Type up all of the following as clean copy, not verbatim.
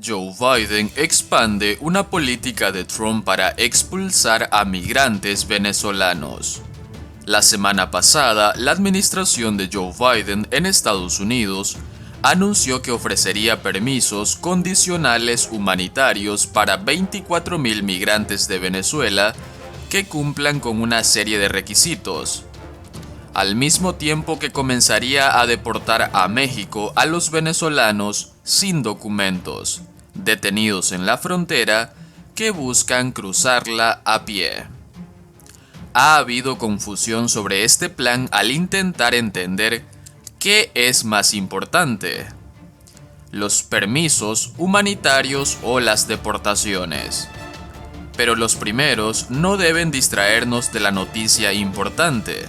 Joe Biden expande una política de Trump para expulsar a migrantes venezolanos. La semana pasada, la administración de Joe Biden en Estados Unidos anunció que ofrecería permisos condicionales humanitarios para 24.000 migrantes de Venezuela que cumplan con una serie de requisitos, al mismo tiempo que comenzaría a deportar a México a los venezolanos sin documentos, detenidos en la frontera, que buscan cruzarla a pie. Ha habido confusión sobre este plan al intentar entender qué es más importante: los permisos humanitarios o las deportaciones. Pero los primeros no deben distraernos de la noticia importante: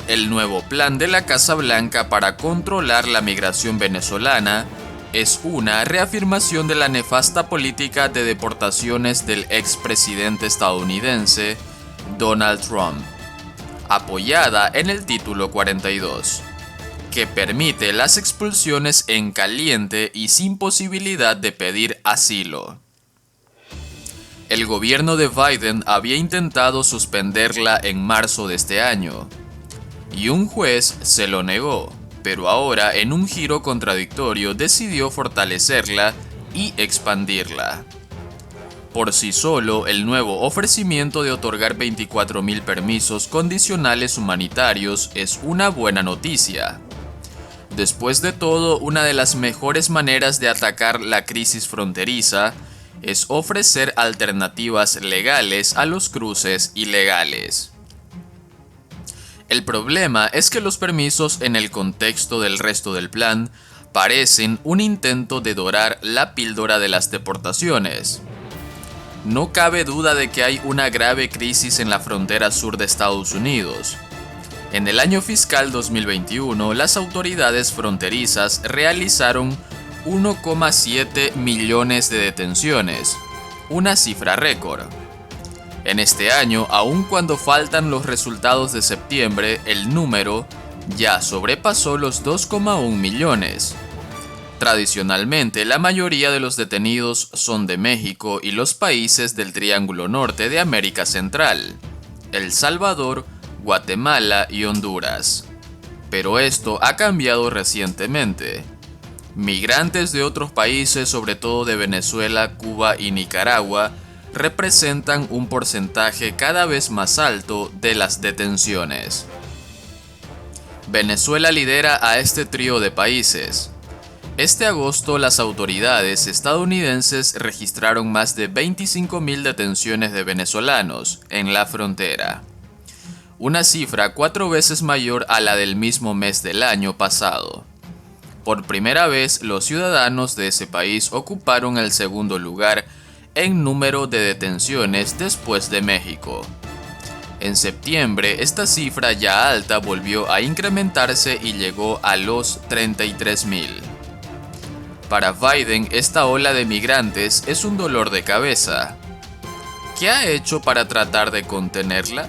el nuevo plan de la Casa Blanca para controlar la migración venezolana es una reafirmación de la nefasta política de deportaciones del expresidente estadounidense Donald Trump, apoyada en el Título 42, que permite las expulsiones en caliente y sin posibilidad de pedir asilo. El gobierno de Biden había intentado suspenderla en marzo de este año, y un juez se lo negó, pero ahora, en un giro contradictorio, decidió fortalecerla y expandirla. Por sí solo, el nuevo ofrecimiento de otorgar 24.000 permisos condicionales humanitarios es una buena noticia. Después de todo, una de las mejores maneras de atacar la crisis fronteriza es ofrecer alternativas legales a los cruces ilegales. El problema es que los permisos, en el contexto del resto del plan, parecen un intento de dorar la píldora de las deportaciones. No cabe duda de que hay una grave crisis en la frontera sur de Estados Unidos. En el año fiscal 2021, las autoridades fronterizas realizaron 1,7 millones de detenciones, una cifra récord. En este año, aun cuando faltan los resultados de septiembre, el número ya sobrepasó los 2,1 millones. Tradicionalmente, la mayoría de los detenidos son de México y los países del Triángulo Norte de América Central: El Salvador, Guatemala y Honduras. Pero esto ha cambiado recientemente. Migrantes de otros países, sobre todo de Venezuela, Cuba y Nicaragua, representan un porcentaje cada vez más alto de las detenciones. Venezuela lidera a este trío de países. Este agosto, las autoridades estadounidenses registraron más de 25.000 detenciones de venezolanos en la frontera, una cifra 4 veces mayor a la del mismo mes del año pasado. Por primera vez, los ciudadanos de ese país ocuparon el segundo lugar en número de detenciones después de México. En septiembre, esta cifra ya alta volvió a incrementarse y llegó a los 33.000. Para Biden, esta ola de migrantes es un dolor de cabeza. ¿Qué ha hecho para tratar de contenerla?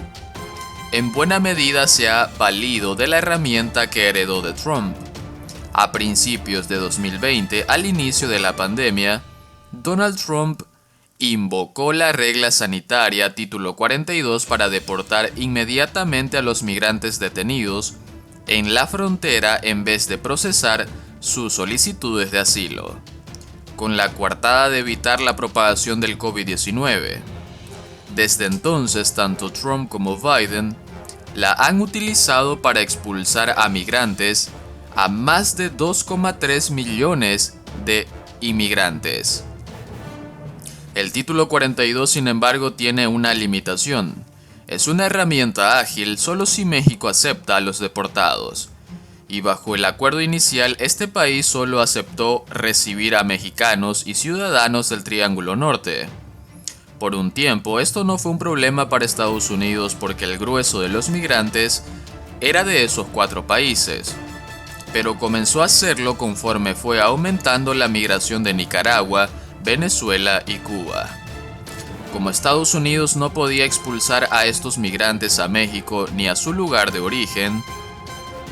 En buena medida se ha valido de la herramienta que heredó de Trump. A principios de 2020, al inicio de la pandemia, Donald Trump invocó la regla sanitaria Título 42 para deportar inmediatamente a los migrantes detenidos en la frontera en vez de procesar sus solicitudes de asilo, con la coartada de evitar la propagación del COVID-19. Desde entonces, tanto Trump como Biden la han utilizado para expulsar a migrantes, a más de 2,3 millones de inmigrantes. El Título 42, sin embargo, tiene una limitación. Es una herramienta ágil solo si México acepta a los deportados. Y bajo el acuerdo inicial, este país solo aceptó recibir a mexicanos y ciudadanos del Triángulo Norte. Por un tiempo, esto no fue un problema para Estados Unidos porque el grueso de los migrantes era de esos 4 países. Pero comenzó a hacerlo conforme fue aumentando la migración de Nicaragua, Venezuela y Cuba. Como Estados Unidos no podía expulsar a estos migrantes a México ni a su lugar de origen,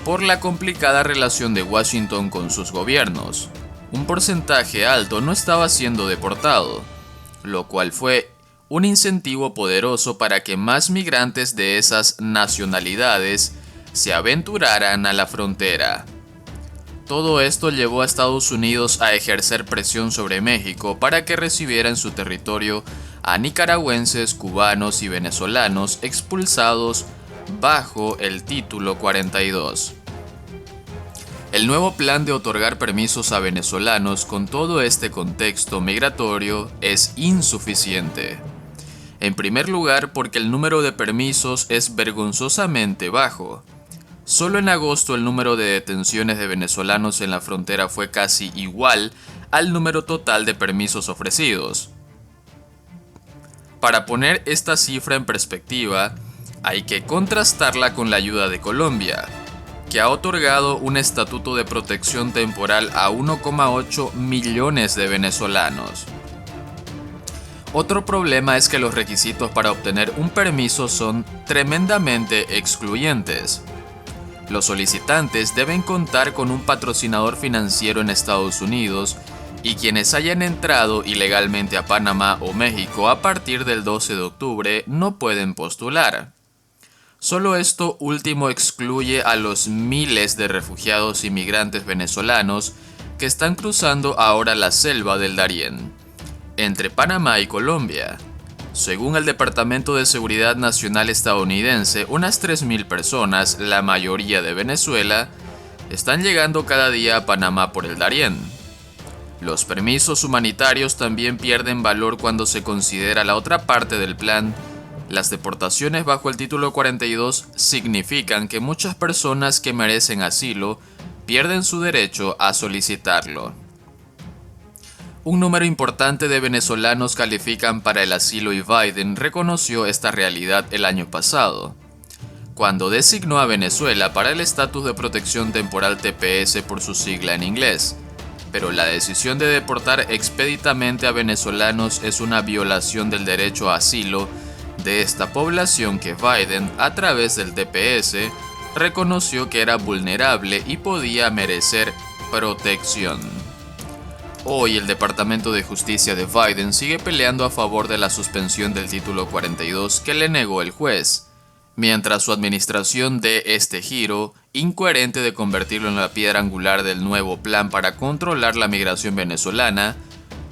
por la complicada relación de Washington con sus gobiernos, un porcentaje alto no estaba siendo deportado, lo cual fue un incentivo poderoso para que más migrantes de esas nacionalidades se aventuraran a la frontera. Todo esto llevó a Estados Unidos a ejercer presión sobre México para que recibiera en su territorio a nicaragüenses, cubanos y venezolanos expulsados bajo el Título 42. El nuevo plan de otorgar permisos a venezolanos con todo este contexto migratorio es insuficiente. En primer lugar, porque el número de permisos es vergonzosamente bajo. Solo en agosto el número de detenciones de venezolanos en la frontera fue casi igual al número total de permisos ofrecidos. Para poner esta cifra en perspectiva, hay que contrastarla con la ayuda de Colombia, que ha otorgado un estatuto de protección temporal a 1,8 millones de venezolanos. Otro problema es que los requisitos para obtener un permiso son tremendamente excluyentes. Los solicitantes deben contar con un patrocinador financiero en Estados Unidos y quienes hayan entrado ilegalmente a Panamá o México a partir del 12 de octubre no pueden postular. Solo esto último excluye a los miles de refugiados y migrantes venezolanos que están cruzando ahora la selva del Darién, entre Panamá y Colombia. Según el Departamento de Seguridad Nacional estadounidense, unas 3.000 personas, la mayoría de Venezuela, están llegando cada día a Panamá por el Darién. Los permisos humanitarios también pierden valor cuando se considera la otra parte del plan. Las deportaciones bajo el Título 42 significan que muchas personas que merecen asilo pierden su derecho a solicitarlo. Un número importante de venezolanos califican para el asilo y Biden reconoció esta realidad el año pasado, cuando designó a Venezuela para el estatus de protección temporal TPS por su sigla en inglés. Pero la decisión de deportar expeditamente a venezolanos es una violación del derecho a asilo de esta población que Biden, a través del TPS, reconoció que era vulnerable y podía merecer protección. Hoy el Departamento de Justicia de Biden sigue peleando a favor de la suspensión del Título 42 que le negó el juez, mientras su administración dé este giro incoherente de convertirlo en la piedra angular del nuevo plan para controlar la migración venezolana.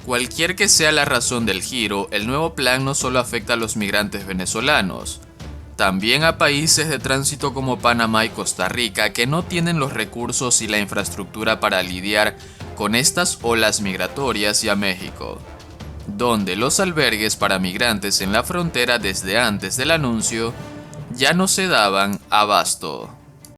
Cualquier que sea la razón del giro, el nuevo plan no solo afecta a los migrantes venezolanos, también a países de tránsito como Panamá y Costa Rica que no tienen los recursos y la infraestructura para lidiar con estas olas migratorias, y a México, donde los albergues para migrantes en la frontera desde antes del anuncio ya no se daban abasto.